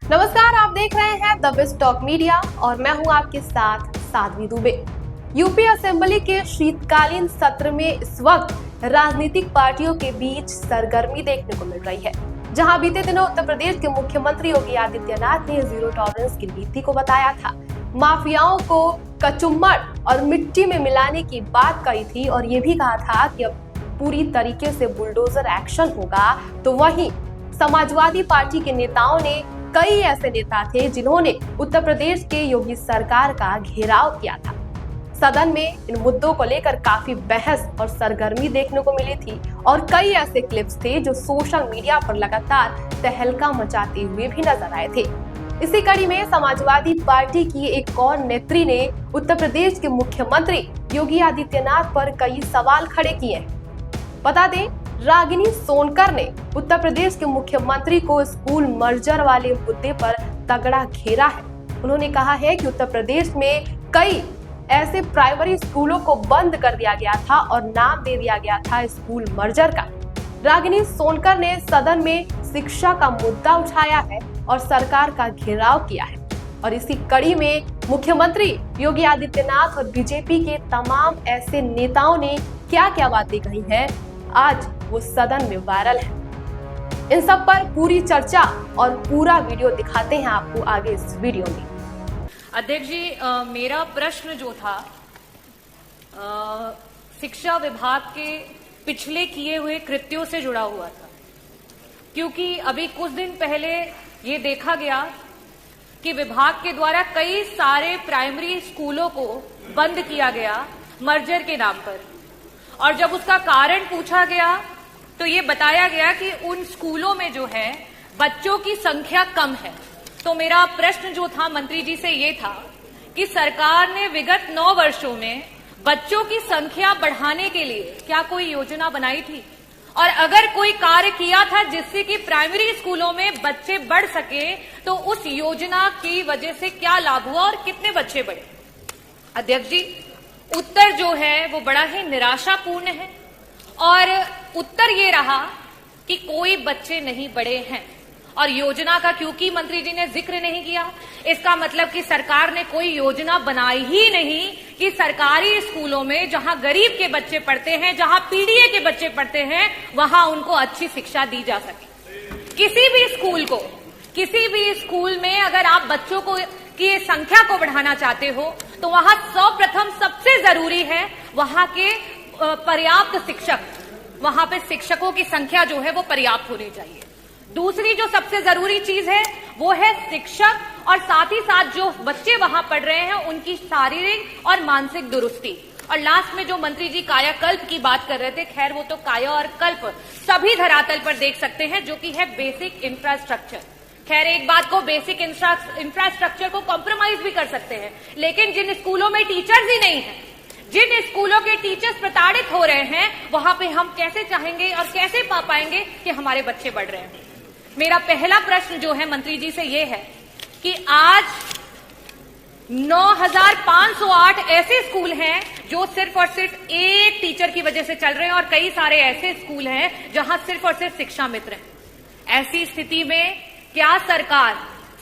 नमस्कार, आप देख रहे हैं द बेस्ट टॉक मीडिया और मैं हूं आपके साथ साध्वी दुबे। यूपी असेंबली के शीतकालीन सत्र में इस वक्त राजनीतिक पार्टियों के बीच सरगर्मी देखने को मिल रही है, जहां बीते दिनों उत्तर प्रदेश के मुख्यमंत्री योगी आदित्यनाथ ने जीरो टॉलरेंस की नीति को बताया था, माफियाओं को कचुम्मड़ और मिट्टी में मिलाने की बात कही थी और ये भी कहा था कि अब पूरी तरीके से बुलडोजर एक्शन होगा। तो वहीं समाजवादी पार्टी के नेताओं ने कई ऐसे नेता थे जिन्होंने उत्तर प्रदेश के योगी सरकार का घेराव किया था। सदन में इन मुद्दों को लेकर काफी बहस और सरगर्मी देखने को मिली थी और कई ऐसे क्लिप्स थे जो सोशल मीडिया पर लगातार तहलका मचाते हुए भी नजर आए थे। इसी कड़ी में समाजवादी पार्टी की एक और नेत्री ने उत्तर प्रदेश के मुख्यमंत्री योगी आदित्यनाथ पर कई सवाल खड़े किए हैं। बता दें, रागिनी सोनकर ने उत्तर प्रदेश के मुख्यमंत्री को स्कूल मर्जर वाले मुद्दे पर तगड़ा घेरा है। उन्होंने कहा है कि उत्तर प्रदेश में कई ऐसे प्राइमरी स्कूलों को बंद कर दिया गया था और नाम दे दिया गया था स्कूल मर्जर का। रागिनी सोनकर ने सदन में शिक्षा का मुद्दा उठाया है और सरकार का घेराव किया है और इसी कड़ी में मुख्यमंत्री योगी आदित्यनाथ और बीजेपी के तमाम ऐसे नेताओं ने क्या क्या बातें कही हैं, आज वो सदन में वायरल है। इन सब पर पूरी चर्चा और पूरा वीडियो दिखाते हैं आपको आगे इस वीडियो में। अध्यक्ष जी, मेरा प्रश्न जो था शिक्षा विभाग के पिछले किए हुए कृत्यों से जुड़ा हुआ था, क्योंकि अभी कुछ दिन पहले ये देखा गया कि विभाग के द्वारा कई सारे प्राइमरी स्कूलों को बंद किया गया मर्जर के नाम पर, और जब उसका कारण पूछा गया तो ये बताया गया कि उन स्कूलों में जो है बच्चों की संख्या कम है। तो मेरा प्रश्न जो था मंत्री जी से ये था कि सरकार ने विगत 9 वर्षों में बच्चों की संख्या बढ़ाने के लिए क्या कोई योजना बनाई थी, और अगर कोई कार्य किया था जिससे कि प्राइमरी स्कूलों में बच्चे बढ़ सके तो उस योजना की वजह से क्या लाभ हुआ और कितने बच्चे बढ़े। अध्यक्ष जी, उत्तर जो है वो बड़ा ही निराशापूर्ण है और उत्तर ये रहा कि कोई बच्चे नहीं बढ़े हैं। और योजना का क्योंकि मंत्री जी ने जिक्र नहीं किया, इसका मतलब कि सरकार ने कोई योजना बनाई ही नहीं कि सरकारी स्कूलों में जहां गरीब के बच्चे पढ़ते हैं, जहां पीडीए के बच्चे पढ़ते हैं, वहां उनको अच्छी शिक्षा दी जा सके। किसी भी स्कूल में अगर आप बच्चों को की संख्या को बढ़ाना चाहते हो तो वहां सर्वप्रथम सबसे जरूरी है वहां के पर्याप्त शिक्षक, वहां पे शिक्षकों की संख्या जो है वो पर्याप्त होनी चाहिए। दूसरी जो सबसे जरूरी चीज है वो है शिक्षक और साथ ही साथ जो बच्चे वहां पढ़ रहे हैं उनकी शारीरिक और मानसिक दुरुस्ती। और लास्ट में जो मंत्री जी कायाकल्प की बात कर रहे थे, खैर वो तो काया और कल्प सभी धरातल पर देख सकते हैं, जो कि है बेसिक इंफ्रास्ट्रक्चर। खैर एक बात को, बेसिक इंफ्रास्ट्रक्चर को कॉम्प्रोमाइज भी कर सकते हैं, लेकिन जिन स्कूलों में टीचर्स ही नहीं है, जिन स्कूलों के टीचर्स प्रताड़ित हो रहे हैं, वहां पे हम कैसे चाहेंगे और कैसे पा पाएंगे कि हमारे बच्चे बढ़ रहे हैं। मेरा पहला प्रश्न जो है मंत्री जी से ये है कि आज 9,508 ऐसे स्कूल हैं जो सिर्फ और सिर्फ एक टीचर की वजह से चल रहे हैं और कई सारे ऐसे स्कूल हैं जहां सिर्फ और सिर्फ शिक्षा मित्र हैं। ऐसी स्थिति में क्या सरकार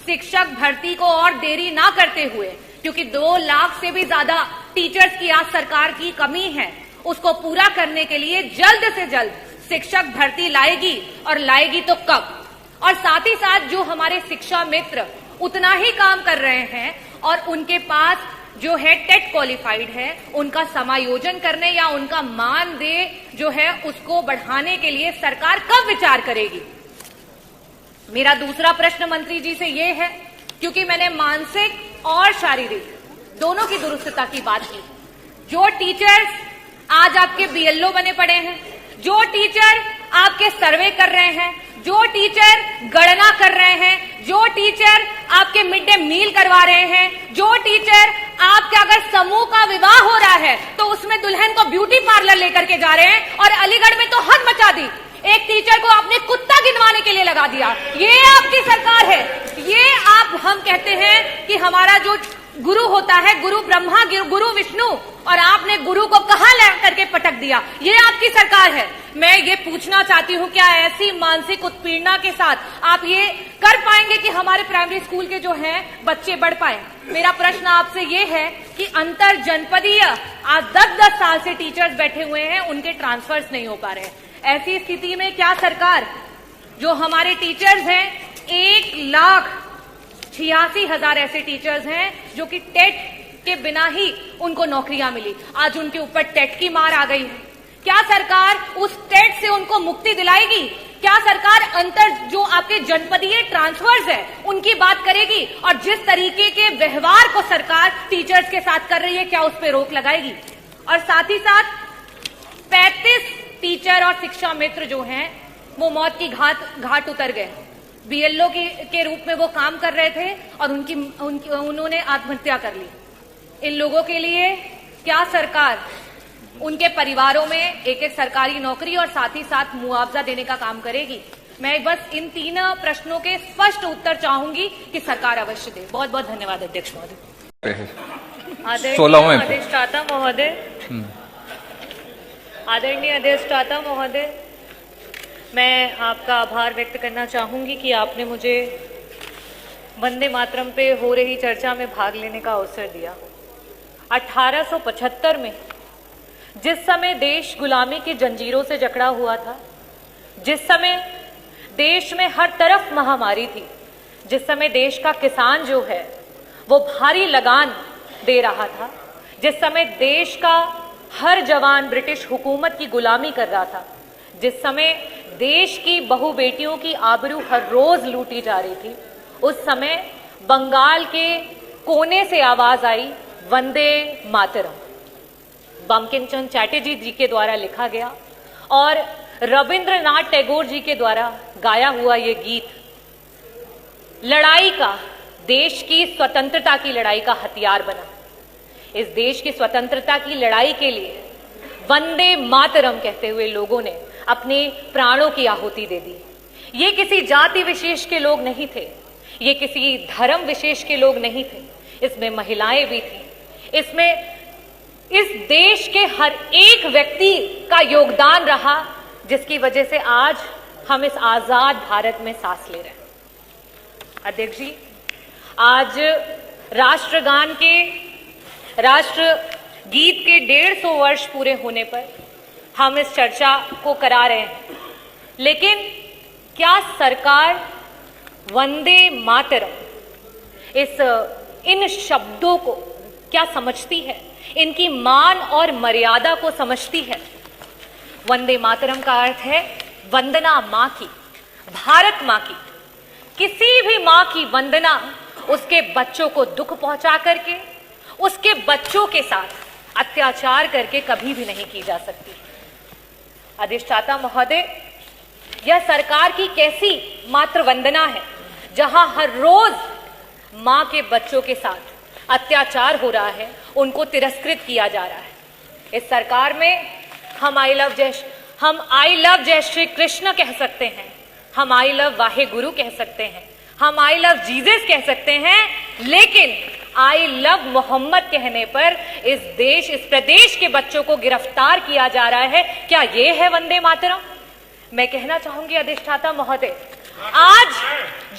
शिक्षक भर्ती को और देरी ना करते हुए, क्योंकि 2 लाख से भी ज्यादा टीचर्स की आज सरकार की कमी है, उसको पूरा करने के लिए जल्द से जल्द शिक्षक भर्ती लाएगी और लाएगी तो कब? और साथ ही साथ जो हमारे शिक्षा मित्र उतना ही काम कर रहे हैं और उनके पास जो है टेट क्वालिफाइड है, उनका समायोजन करने या उनका मानदेय जो है उसको बढ़ाने के लिए सरकार कब विचार करेगी? मेरा दूसरा प्रश्न मंत्री जी से ये है, क्योंकि मैंने मानसिक और शारीरिक दोनों की दुरुस्तता की बात की। जो टीचर्स आज आपके बीएलओ बने पड़े हैं, जो टीचर आपके सर्वे कर रहे हैं, जो टीचर गणना कर रहे हैं, जो टीचर आपके मिड डे मील करवा रहे हैं, जो टीचर आपके अगर समूह का विवाह हो रहा है तो उसमें दुल्हन को ब्यूटी पार्लर लेकर के जा रहे हैं, और अलीगढ़ में तो हद मचा दी, एक टीचर को आपने कुत्ता गिनवाने के लिए लगा दिया। ये आपकी सरकार है। ये आप हम कहते हैं कि हमारा जो गुरु होता है, गुरु ब्रह्मा, गुरु विष्णु, और आपने गुरु को कहां ला करके पटक दिया। ये आपकी सरकार है। मैं ये पूछना चाहती हूं, क्या ऐसी मानसिक उत्पीड़ना के साथ आप ये कर पाएंगे कि हमारे प्राइमरी स्कूल के जो हैं बच्चे बढ़ पाए? मेरा प्रश्न आपसे ये है कि अंतर जनपदीय आज 10-10 साल से टीचर्स बैठे हुए हैं, उनके ट्रांसफर्स नहीं हो पा रहे हैं। ऐसी स्थिति में क्या सरकार, जो हमारे टीचर्स हैं 1,86,000 ऐसे टीचर्स हैं जो कि टेट के बिना ही उनको नौकरियां मिली, आज उनके ऊपर टेट की मार आ गई है। क्या सरकार उस टेट से उनको मुक्ति दिलाएगी? क्या सरकार अंतर जो आपके जनपदीय ट्रांसफर्स है उनकी बात करेगी? और जिस तरीके के व्यवहार को सरकार टीचर्स के साथ कर रही है, क्या उस पर रोक लगाएगी? और साथ ही साथ 35 टीचर और शिक्षा मित्र जो हैं वो मौत की घाट उतर गए। बीएलओ के रूप में वो काम कर रहे थे और उन्होंने आत्महत्या कर ली। इन लोगों के लिए क्या सरकार उनके परिवारों में एक सरकारी नौकरी और साथ ही साथ मुआवजा देने का काम करेगी? मैं बस इन 3 प्रश्नों के स्पष्ट उत्तर चाहूंगी कि सरकार अवश्य दे। बहुत बहुत धन्यवाद अध्यक्ष महोदय। अधिष्ठाता महोदय, आदरणीय अधिष्ठाता महोदय, मैं आपका आभार व्यक्त करना चाहूंगी कि आपने मुझे वंदे मातरम पे हो रही चर्चा में भाग लेने का अवसर दिया। 1875 में जिस समय देश गुलामी की जंजीरों से जकड़ा हुआ था, जिस समय देश में हर तरफ महामारी थी, जिस समय देश का किसान जो है वो भारी लगान दे रहा था, जिस समय देश का हर जवान ब्रिटिश हुकूमत की गुलामी कर रहा था, जिस समय देश की बहू बेटियों की आबरू हर रोज लूटी जा रही थी, उस समय बंगाल के कोने से आवाज आई वंदे मातरम। बंकिम चंद्र चटर्जी जी के द्वारा लिखा गया और रविंद्रनाथ टैगोर जी के द्वारा गाया हुआ ये गीत लड़ाई का, देश की स्वतंत्रता की लड़ाई का हथियार बना। इस देश की स्वतंत्रता की लड़ाई के लिए वंदे मातरम कहते हुए लोगों ने अपने प्राणों की आहुति दे दी। ये किसी जाति विशेष के लोग नहीं थे, ये किसी धर्म विशेष के लोग नहीं थे, इसमें महिलाएं भी थी, इसमें इस देश के हर एक व्यक्ति का योगदान रहा, जिसकी वजह से आज हम इस आजाद भारत में सांस ले रहे हैं। अध्यक्ष जी, आज राष्ट्रगान के, राष्ट्र गीत के 150 वर्ष पूरे होने पर हम इस चर्चा को करा रहे हैं, लेकिन क्या सरकार वंदे मातरम इन शब्दों को क्या समझती है? इनकी मान और मर्यादा को समझती है? वंदे मातरम का अर्थ है वंदना मां की, भारत मां की। किसी भी मां की वंदना उसके बच्चों को दुख पहुंचा करके, उसके बच्चों के साथ अत्याचार करके कभी भी नहीं की जा सकती। अधिष्ठाता महोदय, यह सरकार की कैसी मात्र वंदना है जहां हर रोज मां के बच्चों के साथ अत्याचार हो रहा है, उनको तिरस्कृत किया जा रहा है। इस सरकार में हम आई लव जय श्री कृष्ण कह सकते हैं, हम आई लव वाहे गुरु कह सकते हैं, हम आई लव जीसस कह सकते हैं, लेकिन आई लव मोहम्मद कहने पर इस प्रदेश के बच्चों को गिरफ्तार किया जा रहा है। क्या ये है वंदे मातरम? मैं कहना चाहूंगी अधिष्ठाता महोदय, आज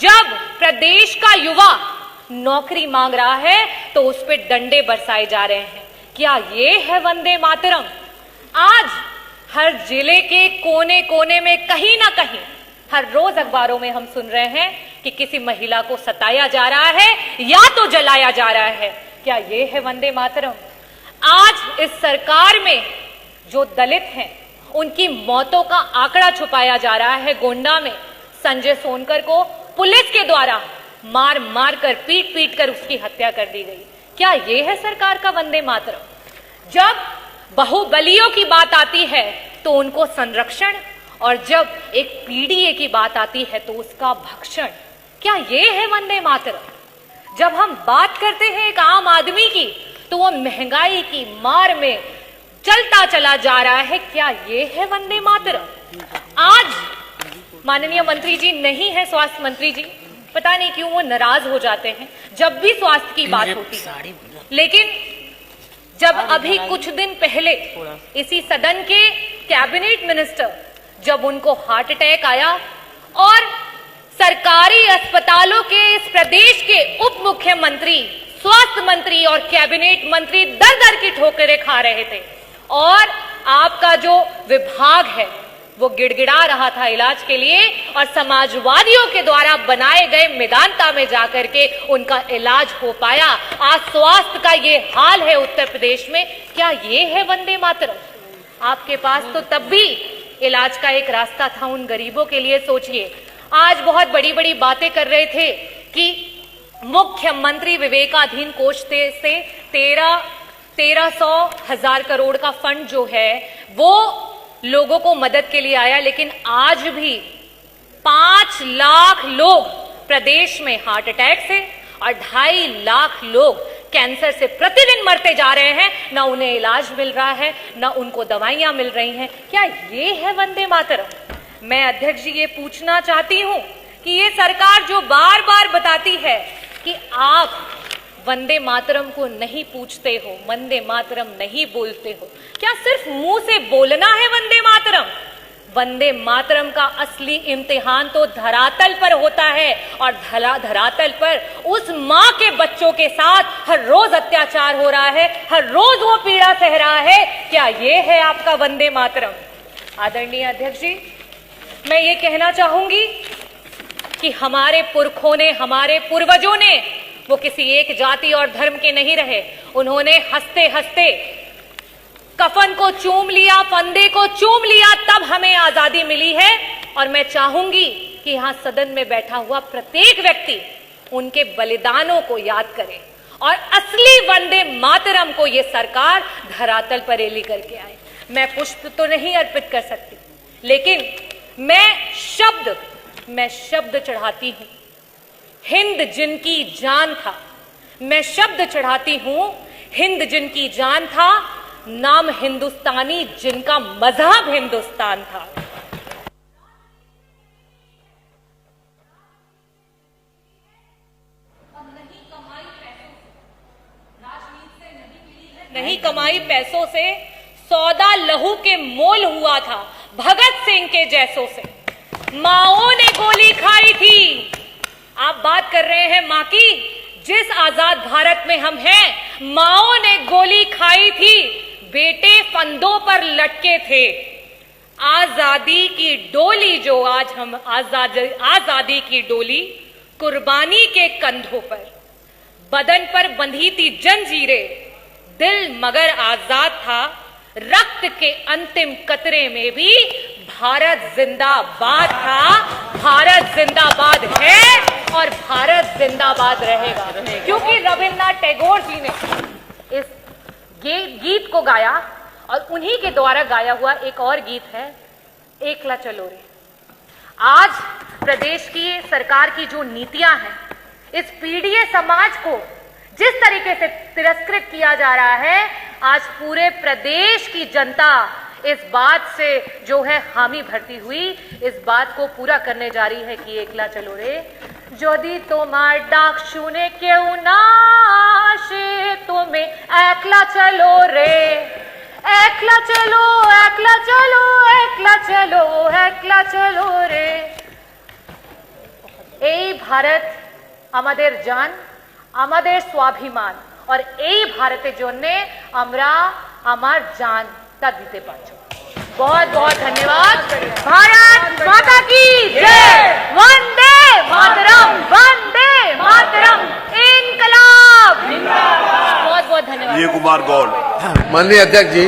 जब प्रदेश का युवा नौकरी मांग रहा है तो उस पर डंडे बरसाए जा रहे हैं। क्या ये है वंदे मातरम? आज हर जिले के कोने कोने में कहीं ना कहीं हर रोज अखबारों में हम सुन रहे हैं कि किसी महिला को सताया जा रहा है या तो जलाया जा रहा है। क्या ये है वंदे मातरम? आज इस सरकार में जो दलित हैं उनकी मौतों का आंकड़ा छुपाया जा रहा है। गोंडा में संजय सोनकर को पुलिस के द्वारा मार मार कर, पीट पीट कर उसकी हत्या कर दी गई। क्या ये है सरकार का वंदे मातरम? जब बाहुबलियों की बात आती है तो उनको संरक्षण, और जब एक पीडीए की बात आती है तो उसका भक्षण। क्या ये है वंदे मातरम? जब हम बात करते हैं एक आम आदमी की तो वो महंगाई की मार में चलता चला जा रहा है। क्या ये है वंदे मातरम? आज माननीय मंत्री जी नहीं है, स्वास्थ्य मंत्री जी, पता नहीं क्यों वो नाराज हो जाते हैं जब भी स्वास्थ्य की बात होती है। लेकिन जब अभी कुछ दिन पहले इसी सदन के कैबिनेट मिनिस्टर, जब उनको हार्ट अटैक आया और सरकारी अस्पतालों के इस प्रदेश के उप मुख्यमंत्री, स्वास्थ्य मंत्री और कैबिनेट मंत्री दर दर की ठोकरें खा रहे थे और आपका जो विभाग है वो गिड़गिड़ा रहा था इलाज के लिए और समाजवादियों के द्वारा बनाए गए मेदांता में जाकर के उनका इलाज हो पाया। आज स्वास्थ्य का ये हाल है उत्तर प्रदेश में। क्या ये है वंदे मातरम? आपके पास तो तब भी इलाज का एक रास्ता था उन गरीबों के लिए। सोचिए, आज बहुत बड़ी बड़ी बातें कर रहे थे कि मुख्यमंत्री विवेकाधीन कोष से 1300,000 करोड़ का फंड जो है वो लोगों को मदद के लिए आया, लेकिन आज भी 5 लाख लोग प्रदेश में हार्ट अटैक से और 2.5 लाख लोग कैंसर से प्रतिदिन मरते जा रहे हैं। ना उन्हें इलाज मिल रहा है, ना उनको दवाइयां मिल रही हैं। क्या ये है वंदे मातरम? मैं अध्यक्ष जी ये पूछना चाहती हूं कि ये सरकार जो बार बार बताती है कि आप वंदे मातरम को नहीं पूछते हो, वंदे मातरम नहीं बोलते हो, क्या सिर्फ मुंह से बोलना है वंदे मातरम? वंदे मातरम का असली इम्तिहान तो धरातल पर होता है और धरातल पर उस मां के बच्चों के साथ हर रोज अत्याचार हो रहा है, हर रोज वो पीड़ा सह रहा है। क्या ये है आपका वंदे मातरम? आदरणीय अध्यक्ष जी, मैं ये कहना चाहूंगी कि हमारे पुरखों ने, हमारे पूर्वजों ने, वो किसी एक जाति और धर्म के नहीं रहे। उन्होंने हंसते हंसते कफन को चूम लिया, फंदे को चूम लिया, तब हमें आजादी मिली है। और मैं चाहूंगी कि यहां सदन में बैठा हुआ प्रत्येक व्यक्ति उनके बलिदानों को याद करे और असली वंदे मातरम को ये सरकार धरातल पर लेकर के आए। मैं पुष्प तो नहीं अर्पित कर सकती, लेकिन मैं शब्द चढ़ाती हूं। हिंद जिनकी जान था, मैं शब्द चढ़ाती हूं। हिंद जिनकी जान था, नाम हिंदुस्तानी जिनका मजहब हिंदुस्तान था। नहीं कमाई पैसों से, सौदा लहू के मोल हुआ था भगत सिंह के जैसों से। माओं ने गोली खाई थी। आप बात कर रहे हैं मां की, जिस आजाद भारत में हम हैं, माओं ने गोली खाई थी, बेटे फंदों पर लटके थे। आजादी की डोली जो आज हम आजादी की डोली कुर्बानी के कंधों पर, बदन पर बंधी थी जंजीरें, दिल मगर आजाद था। रक्त के अंतिम कतरे में भी भारत जिंदाबाद था। भारत जिंदाबाद है और भारत जिंदाबाद रहेगा, क्योंकि रविन्द्रनाथ टैगोर जी ने इस गीत को गाया और उन्हीं के द्वारा गाया हुआ एक और गीत है, एकला चलो रे। आज प्रदेश की सरकार की जो नीतियां हैं, इस पीड़ित समाज को जिस तरीके से तिरस्कृत किया जा रहा है, आज पूरे प्रदेश की जनता इस बात से जो है हामी भरती हुई, इस बात को पूरा करने जा रही है कि एकला चलो रे। यदि तुम्हार डाक सुने क्यों ना आशे तुम्हें, एकला चलो रे, एकला चलो, एकला चलो, एकला चलो, एकला चलो रे। এই ভারত আমাদের জান, আমাদের স্বাভিমান, और এই ভারতের জন্য আমরা আমার জানটা দিতে পারছি। बहुत बहुत धन्यवाद। भारत माता की जय। वंदे मातरम, वंदे मातरम, इनकलाब। बहुत बहुत धन्यवाद। ये कुमार गौड़। माननीय अध्यक्ष जी,